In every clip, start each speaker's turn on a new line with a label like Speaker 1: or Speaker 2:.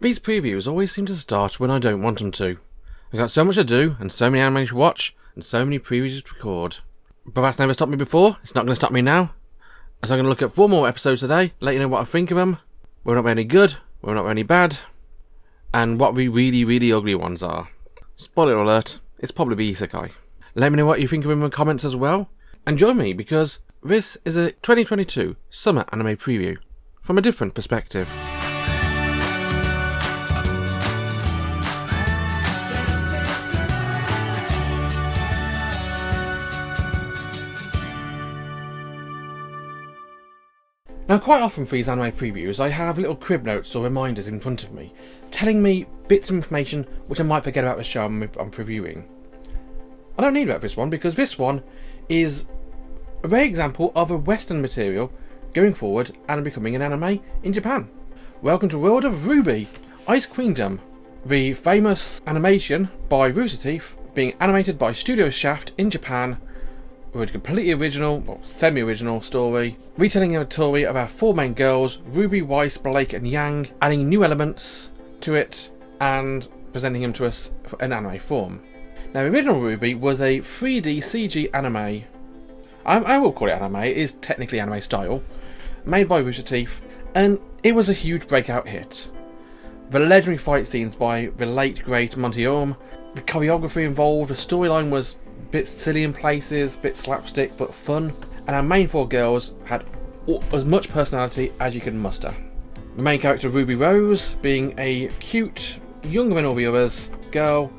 Speaker 1: These previews always seem to start when I don't want them to. I've got so much to do, and so many anime to watch, and so many previews to record. But that's never stopped me before, it's not going to stop me now. So I'm going to look at 4 more episodes today, let you know what I think of them, whether or not they're any good, whether or not they're any bad, and what the really ugly ones are. Spoiler alert, it's probably the Isekai. Let me know what you think of them in the comments as well, and join me because this is a 2022 summer anime preview from a different perspective. Now, quite often for these anime previews, I have little crib notes or reminders in front of me, telling me bits of information which I might forget about the show I'm previewing. I don't need that for this one, because this one is a rare example of a Western material going forward and becoming an anime in Japan. Welcome to the world of RWBY, Ice Queendom, the famous animation by Rooster Teeth, being animated by Studio Shaft in Japan, with a completely original, well, semi-original story, retelling a story of our 4 main girls, Ruby, Weiss, Blake and Yang, adding new elements to it and presenting them to us in anime form. Now, the original RWBY was a 3D CG anime. I will call it anime, it is technically anime style, made by Rooster Teeth, and it was a huge breakout hit. The legendary fight scenes by the late great Monty Orm, the choreography involved, the storyline was bit silly in places, bit slapstick but fun, and our main 4 girls had as much personality as you can muster. The main character, Ruby Rose, being a cute, younger than all the others, girl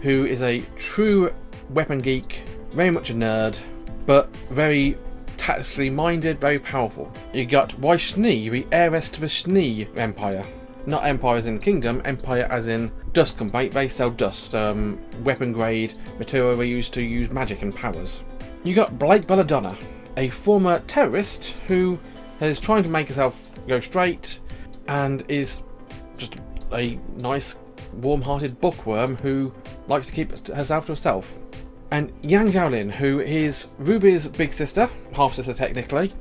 Speaker 1: who is a true weapon geek, very much a nerd, but very tactically minded, very powerful. You got Weiss Schnee, the heiress to the Schnee Empire. Not empire as in kingdom, empire as in dust company. They sell dust, weapon grade material they use to use magic and powers. You got Blake Belladonna, a former terrorist who is trying to make herself go straight and is just a nice, warm-hearted bookworm who likes to keep herself to herself. And Yang Gaolin, who is Ruby's big sister, half-sister technically,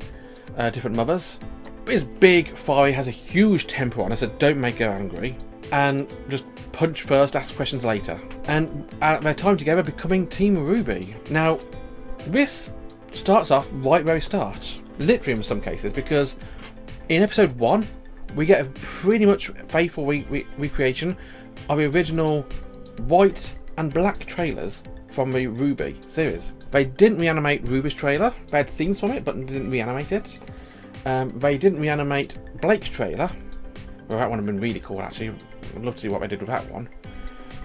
Speaker 1: different mothers, but is big, fiery, has a huge temper on her, so don't make her angry, and just punch first, ask questions later. And at their time together, becoming Team RWBY. Now, this starts off right where we start, literally in some cases, because in episode 1, we get a pretty much faithful recreation of the original white and black trailers from the RWBY series. They didn't reanimate RWBY's trailer, they had scenes from it, but didn't reanimate it. They didn't reanimate Blake's trailer. Well, that one would have been really cool actually. I'd love to see what they did with that one.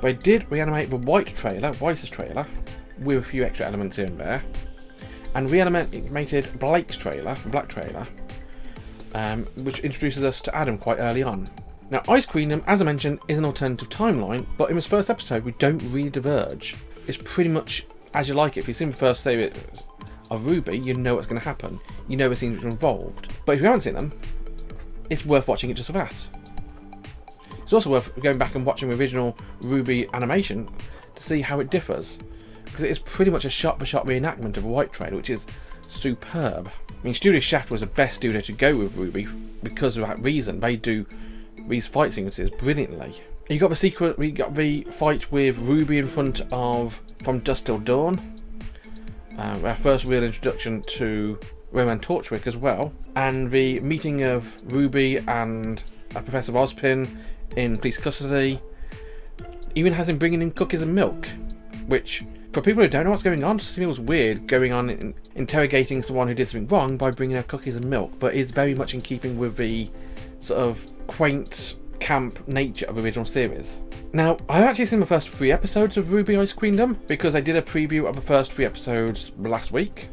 Speaker 1: They did reanimate the white trailer, Weiss's trailer, with a few extra elements here and there. And reanimated Blake's trailer, black trailer, which introduces us to Adam quite early on. Now, Ice Queendom, as I mentioned, is an alternative timeline, but in this first episode we don't really diverge. It's pretty much as you like it. If you've seen the first series of RWBY, you know what's going to happen. You know the scenes which are involved. But if you haven't seen them, it's worth watching it just for that. It's also worth going back and watching the original RWBY animation to see how it differs, because it is pretty much a shot-for-shot reenactment of a white trailer, which is superb. I mean, Studio Shaft was the best studio to go with RWBY because of that reason. They do these fight sequences brilliantly. You got the sequence. We got the fight with RWBY in front of From Dusk Till Dawn. Our first real introduction to Roman Torchwick as well, and the meeting of RWBY and Professor Ozpin in police custody. Even has him bringing in cookies and milk, which, for people who don't know what's going on, just feels weird going on interrogating someone who did something wrong by bringing out cookies and milk, but is very much in keeping with the sort of quaint, camp nature of the original series. Now, I've actually seen the first 3 episodes of RWBY Ice Queendom because I did a preview of the first 3 episodes last week.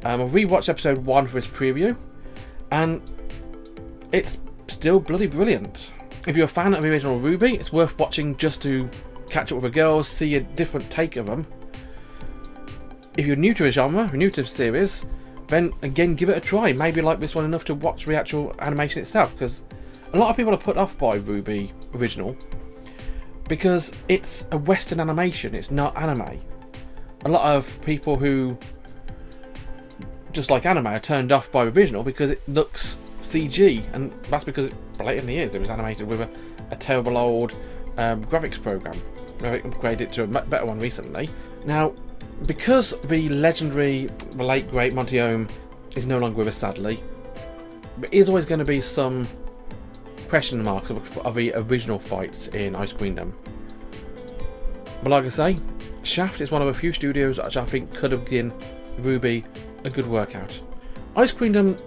Speaker 1: I've rewatched episode 1 for this preview, and it's still bloody brilliant. If you're a fan of the original RWBY, it's worth watching just to catch up with the girls, see a different take of them. If you're new to the genre, new to the series, then again give it a try. Maybe like this one enough to watch the actual animation itself, because a lot of people are put off by RWBY original because it's a Western animation, it's not anime. A lot of people who just like anime are turned off by original because it looks CG, and that's because it blatantly is. It was animated with a terrible old graphics program. I upgraded it to a better one recently. Now, because the legendary, the late great Monty Ohm is no longer with us, sadly, there is always going to be some question marks of the original fights in Ice Queendom. But like I say, Shaft is one of a few studios which I think could have given RWBY a good workout. Ice Queendom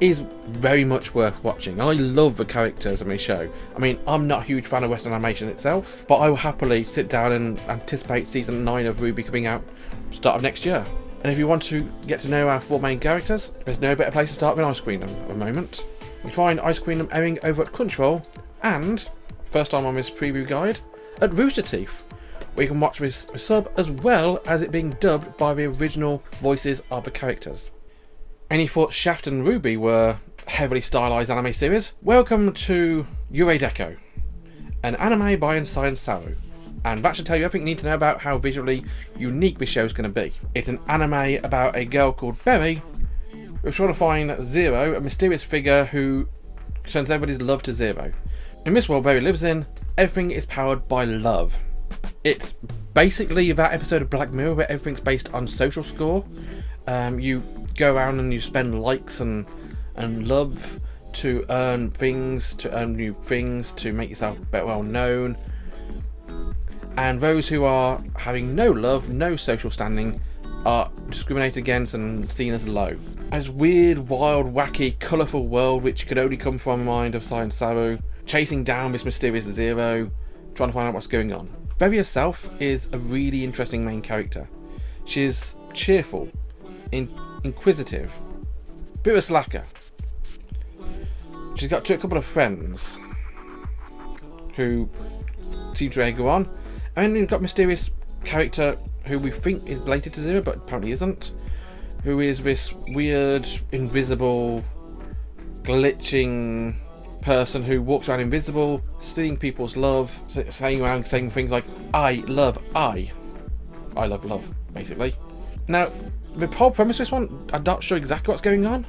Speaker 1: is very much worth watching. I love the characters in the show. I mean, I'm not a huge fan of Western animation itself, but I will happily sit down and anticipate season 9 of RWBY coming out start of next year. And if you want to get to know our 4 main characters, there's no better place to start than Ice Queendom at the moment. You find Ice Queendom airing over at Crunchyroll and, first time on this preview guide, at Rooster Teeth, where you can watch this sub as well as it being dubbed by the original voices of the characters. Any thought Shaft and RWBY were heavily stylized anime series? Welcome to Yurei Deco, an anime by Inside Saru. And that should tell you everything you need to know about how visually unique this show is going to be. It's an anime about a girl called Berry who's trying to find Zero, a mysterious figure who turns everybody's love to zero. In this world Berry lives in, everything is powered by love. It's basically that episode of Black Mirror where everything's based on social score. You go around and you spend likes and love to earn things, to earn new things, to make yourself better well known. And those who are having no love, no social standing, are discriminated against and seen as low. This weird, wild, wacky, colourful world which could only come from the mind of Science Saru, chasing down this mysterious Zero, trying to find out what's going on. Berry herself is a really interesting main character. She's cheerful, inquisitive, bit of a slacker. She's got a couple of friends who seem to egg her on, and then you've got a mysterious character who we think is related to Zero but apparently isn't, who is this weird, invisible, glitching person who walks around invisible, stealing people's love, saying things like I love love, basically. Now, the whole premise of this one, I'm not sure exactly what's going on.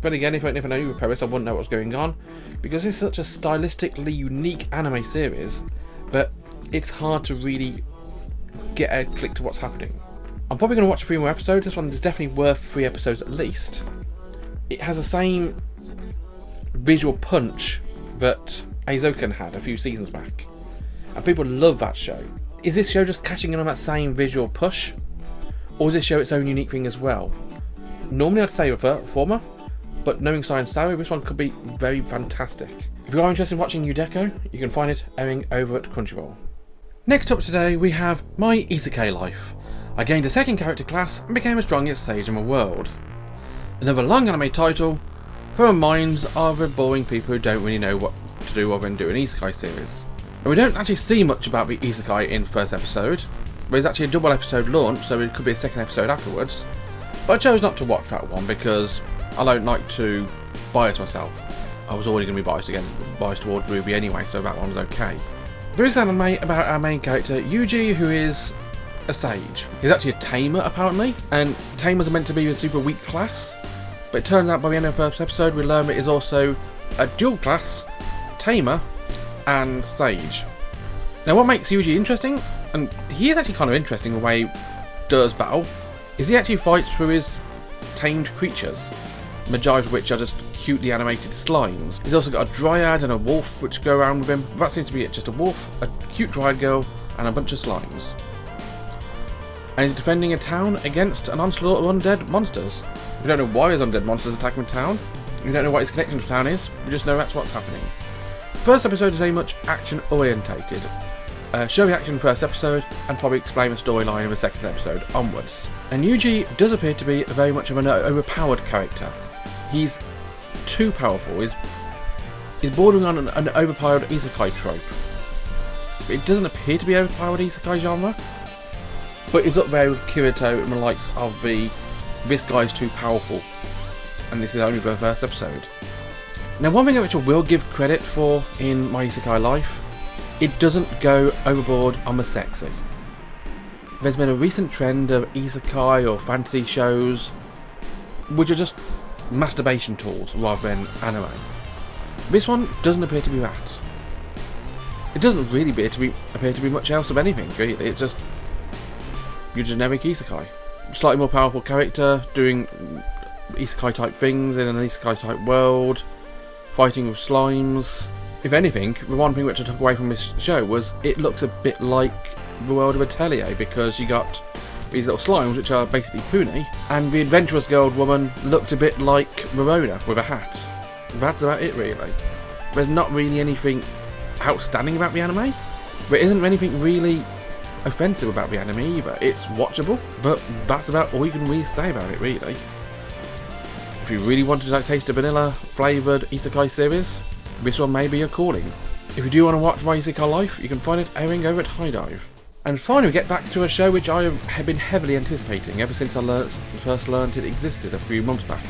Speaker 1: But again, if I never know the premise, I wouldn't know what's going on, because it's such a stylistically unique anime series that it's hard to really get a click to what's happening. I'm probably going to watch a few more episodes. This one is definitely worth 3 episodes at least. It has the same visual punch that Aizoken had a few seasons back, and people love that show. Is this show just catching in on that same visual push, or does this show its own unique thing as well? Normally I'd say the former, but knowing Science Saru, this one could be very fantastic. If you are interested in watching Deco, you can find it airing over at Crunchyroll. Next up today we have My Isekai Life. I gained a second character class and became the strongest sage in the world. Another long anime title for the minds of the boring people who don't really know what to do other than do an Isekai series. And we don't actually see much about the Isekai in the first episode. There's actually a double episode launch, so it could be a second episode afterwards. But I chose not to watch that one because I don't like to bias myself. I was already going to be biased towards RWBY anyway, so that one was okay. There is an anime about our main character, Yuji, who is a sage. He's actually a tamer, apparently, and tamers are meant to be a super weak class. But it turns out by the end of the first episode, we learn that he's also a dual class, tamer, and sage. Now what makes Yuji interesting, and he is actually kind of interesting the way he does battle, is he actually fights through his tamed creatures, the majority of which are just cutely animated slimes. He's also got a dryad and a wolf which go around with him. That seems to be it, just a wolf, a cute dryad girl, and a bunch of slimes. And he's defending a town against an onslaught of undead monsters. We don't know why there's undead monsters attacking the town. We don't know what his connection to the town is. We just know that's what's happening. The first episode is very much action orientated. Show the action in the first episode and probably explain the storyline in the second episode onwards. And Yuji does appear to be very much of an overpowered character. He's too powerful. He's bordering on an overpowered isekai trope. It doesn't appear to be overpowered isekai genre, but he's up there with Kirito and the likes of this guy's too powerful, and this is only the first episode. Now one thing which I will give credit for in My Isekai Life, it doesn't go overboard on the sexy. There's been a recent trend of isekai or fantasy shows which are just masturbation tools rather than anime. This one doesn't appear to be that. It doesn't really appear to be much else of anything, really. It's just your generic isekai. Slightly more powerful character, doing isekai type things in an isekai type world, fighting with slimes. If anything, the one thing which I took away from this show was it looks a bit like the world of Atelier, because you got these little slimes which are basically Pune, and the adventurous girl woman looked a bit like Verona with a hat. That's about it, really. There's not really anything outstanding about the anime. There isn't anything really offensive about the anime either. It's watchable, but that's about all you can really say about it, really. If you really wanted to taste a vanilla flavoured isekai series, this one may be your calling. If you do want to watch my Isekai Life, you can find it airing over at High Dive. And finally we get back to a show which I have been heavily anticipating ever since I first learned it existed a few months back.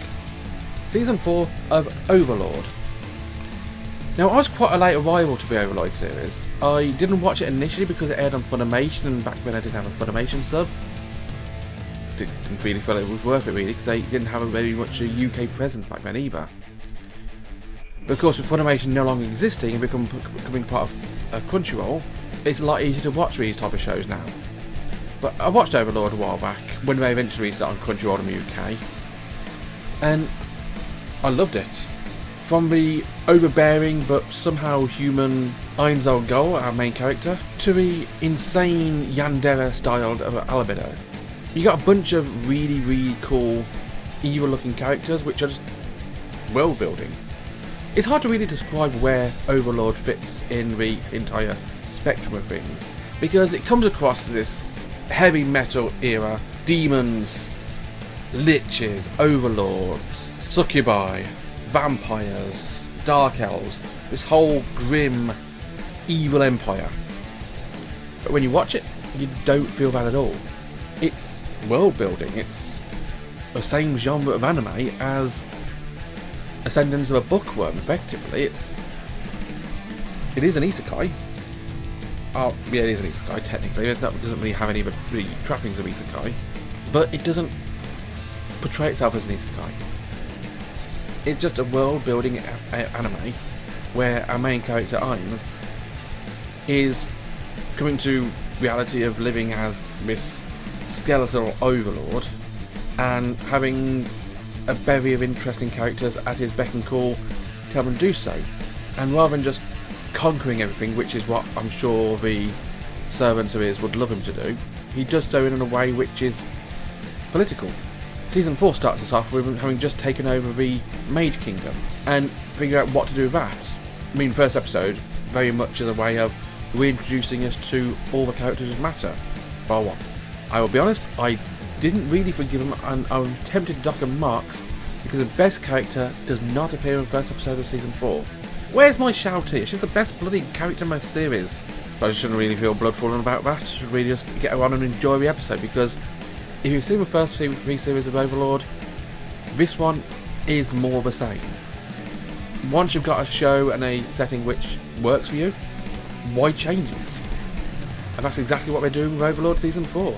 Speaker 1: Season 4 of Overlord. Now, I was quite a late arrival to the Overlord series. I didn't watch it initially because it aired on Funimation, and back then I didn't have a Funimation sub. Didn't really feel it was worth it, really, because they didn't have very much a UK presence back then either. But of course, with Funimation no longer existing and becoming part of Crunchyroll, it's a lot easier to watch these type of shows now. But I watched Overlord a while back, when they eventually started on Crunchyroll in the UK, and I loved it. From the overbearing but somehow human Ainzo Go, our main character, to the insane Yandere styled Albedo. You got a bunch of really cool, evil looking characters which are just world building. It's hard to really describe where Overlord fits in the entire spectrum of things, because it comes across as this heavy metal era, demons, liches, overlords, succubi, vampires, dark elves, this whole grim, evil empire. But when you watch it, you don't feel that at all. It's world building, it's the same genre of anime as Ascendance of a Bookworm, effectively. It is an isekai. Oh, yeah, it is an isekai, technically. It doesn't really have any of the trappings of isekai, but it doesn't portray itself as an isekai. It's just a world-building anime where our main character, Ainz, is coming to reality of living as this skeletal overlord and having a bevy of interesting characters at his beck and call tell him to do so. And rather than just conquering everything, which is what I'm sure the servants of his would love him to do, he does so in a way which is political. Season 4 starts us off with him having just taken over the Mage Kingdom and figure out what to do with that. I mean, first episode, very much as a way of reintroducing us to all the characters that matter. Well, I will be honest, I didn't really forgive him, and I'm tempted to dock him marks because the best character does not appear in the first episode of Season 4. Where's my Shouty? She's the best bloody character in my series. But I shouldn't really feel bloodfallen about that. I should really just get on and enjoy the episode, because if you've seen the first three series of Overlord, this one is more the same. Once you've got a show and a setting which works for you, why change it? And that's exactly what they're doing with Overlord Season 4.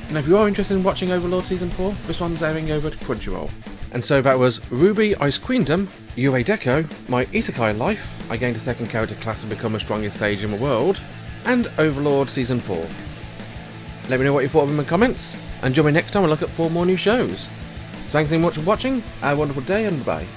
Speaker 1: And if you are interested in watching Overlord Season 4, this one's airing over at Crunchyroll. And so that was RWBY Ice Queendom, Yurei Deco, my Isekai Life, I gained a second character class and become the strongest stage in the world, and Overlord Season 4. Let me know what you thought of them in the comments, and join me next time I look at 4 more new shows. Thanks very much for watching, have a wonderful day, and bye.